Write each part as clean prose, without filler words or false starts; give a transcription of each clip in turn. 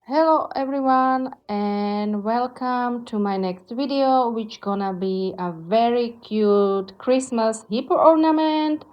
Hello everyone and welcome to my next video, which gonna be a very cute Christmas hippo ornament.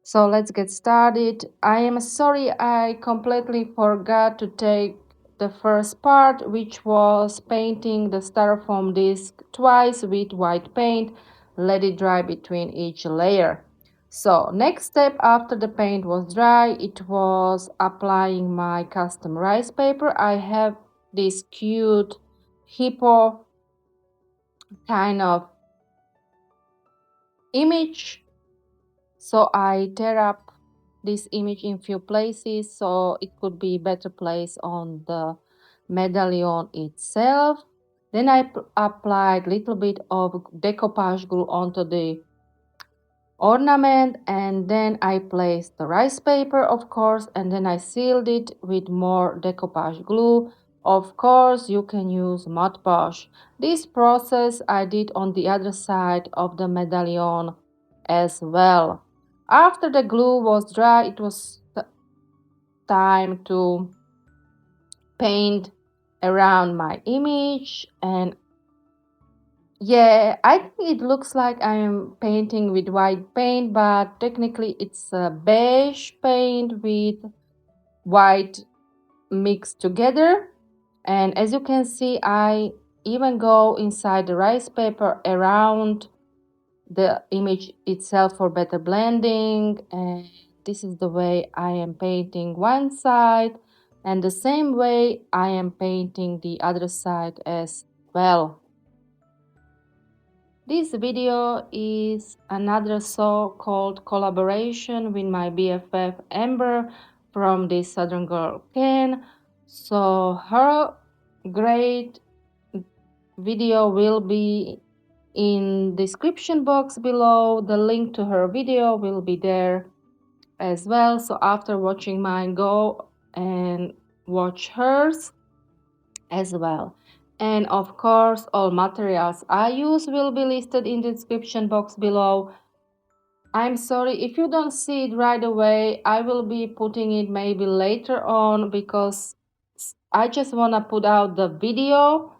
So let's get started. I am sorry I completely forgot to take the first part, which was painting the styrofoam disc twice with white paint. Let it dry between each layer. So next step after the paint was dry, it was applying my custom rice paper. I have this cute hippo kind of image. So I tear up this image in few places so it could be better placed on the medallion itself. Then I applied little bit of decoupage glue onto the ornament, and then I placed the rice paper, of course, and then I sealed it with more decoupage glue. Of course, you can use Mod Podge. This process I did on the other side of the medallion as well. After the glue was dry, it was time to paint around my image. And yeah, I think it looks like I'm painting with white paint, but technically it's a beige paint with white mixed together. And as you can see, I even go inside the rice paper around the image itself for better blending. And this is the way I am painting one side, and the same way I am painting the other side as well. This video is another so-called collaboration with my BFF Amber from the Southern Girl Can. So her great video will be in description box below. The link to her video will be there as well. So after watching mine, go and watch hers as well. And of course, all materials I use will be listed in the description box below. I'm sorry if you don't see it right away. I will be putting it maybe later on because I just want to put out the video,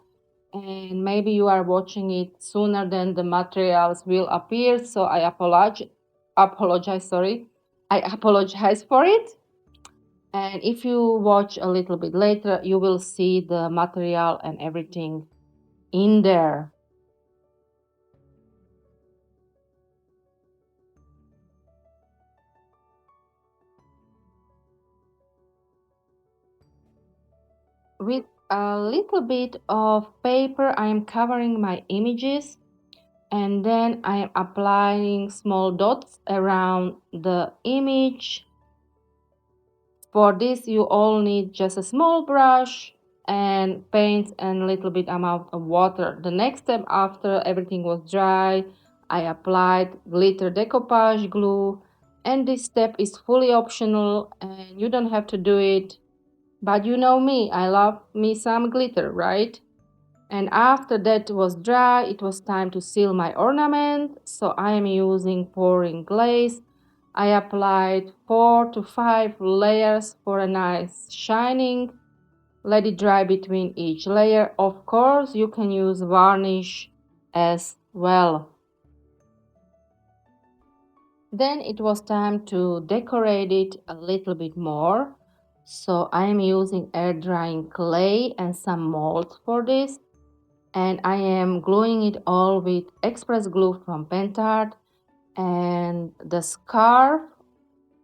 and maybe you are watching it sooner than the materials will appear. So I apologize, sorry. I apologize for it. And if you watch a little bit later, you will see the material and everything in there. With a little bit of paper, I am covering my images, and then I am applying small dots around the image. For this, you all need just a small brush and paint and a little bit amount of water. The next step after everything was dry, I applied glitter decoupage glue, and this step is fully optional and you don't have to do it. But you know me, I love me some glitter, right? And after that was dry, it was time to seal my ornament. So I am using pouring glaze. I applied 4 to 5 layers for a nice shining. Let it dry between each layer. Of course, you can use varnish as well. Then it was time to decorate it a little bit more. So I am using air drying clay and some mold for this. And I am gluing it all with express glue from Pentard. And the scarf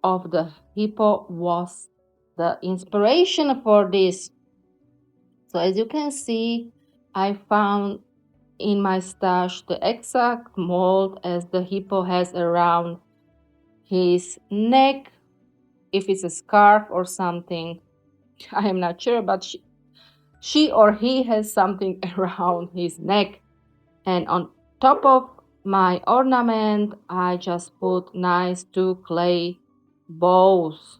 of the hippo was the inspiration for this. So as you can see, I found in my stash the exact mold as the hippo has around his neck. If it's a scarf or something, I am not sure, but she or he has something around his neck. And on top of my ornament, I just put nice two clay bows.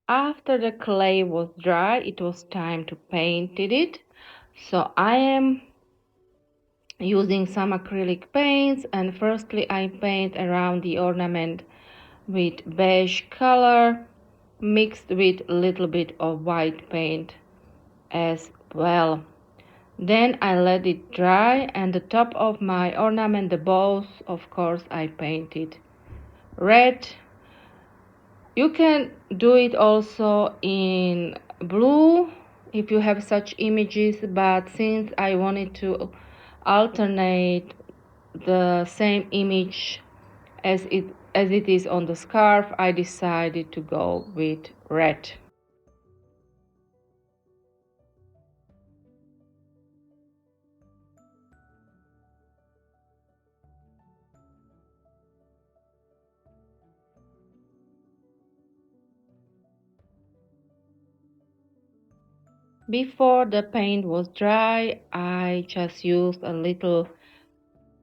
After the clay was dry, it was time to paint it. So I am using some acrylic paints, and firstly I paint around the ornament with beige color mixed with a little bit of white paint as well. Then I let it dry, and the top of my ornament, the bows, of course I painted red. You can do it also in blue if you have such images, but since I wanted to alternate the same image as it is on the scarf, I decided to go with red. Before the paint was dry, I just used a little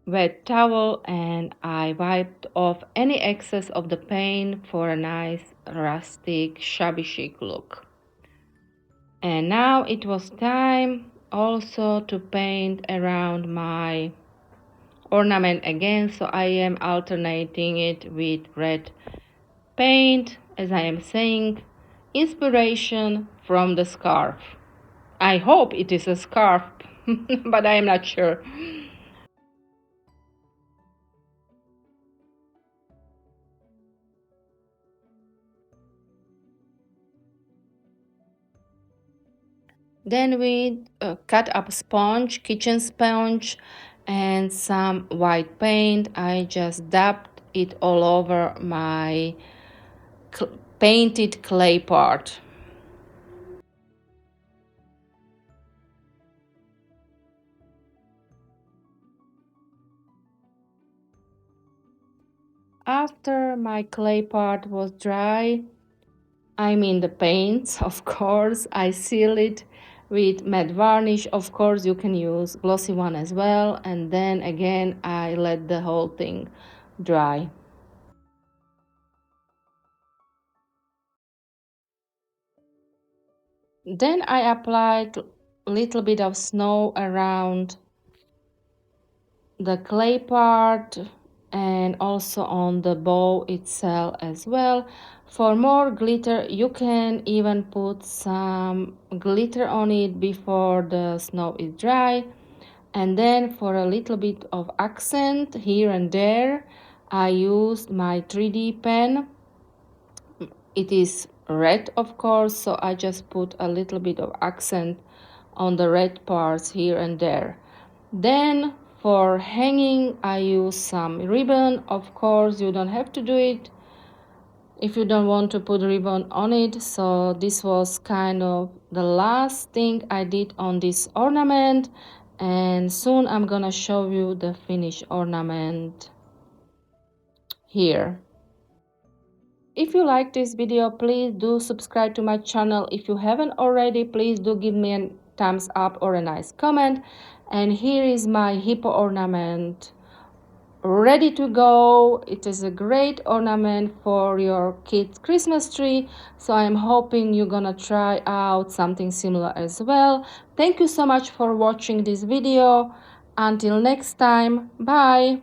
wet towel and I wiped off any excess of the paint for a nice rustic shabby chic look. And now it was time also to paint around my ornament again, so I am alternating it with red paint, as I am saying, inspiration from the scarf. I hope it is a scarf, but I am not sure. Then we cut up sponge, kitchen sponge, and some white paint. I just dabbed it all over my painted clay part. After my clay part was dry, I mean the paints, of course, I seal it with matte varnish. Of course, you can use glossy one as well. And then again, I let the whole thing dry. Then I applied a little bit of snow around the clay part and also on the bow itself as well. For more glitter, you can even put some glitter on it before the snow is dry. And then for a little bit of accent here and there, I used my 3D pen. It is red, of course, so I just put a little bit of accent on the red parts here and there. Then for hanging, I use some ribbon. Of course, you don't have to do it if you don't want to put ribbon on it. So this was kind of the last thing I did on this ornament, and soon I'm gonna show you the finished ornament here. If you like this video, please do subscribe to my channel. If you haven't already, please do give me a thumbs up or a nice comment. And here is my hippo ornament ready to go. It is a great ornament for your kids' Christmas tree. So I'm hoping you're gonna try out something similar as well. Thank you so much for watching this video. Until next time, bye.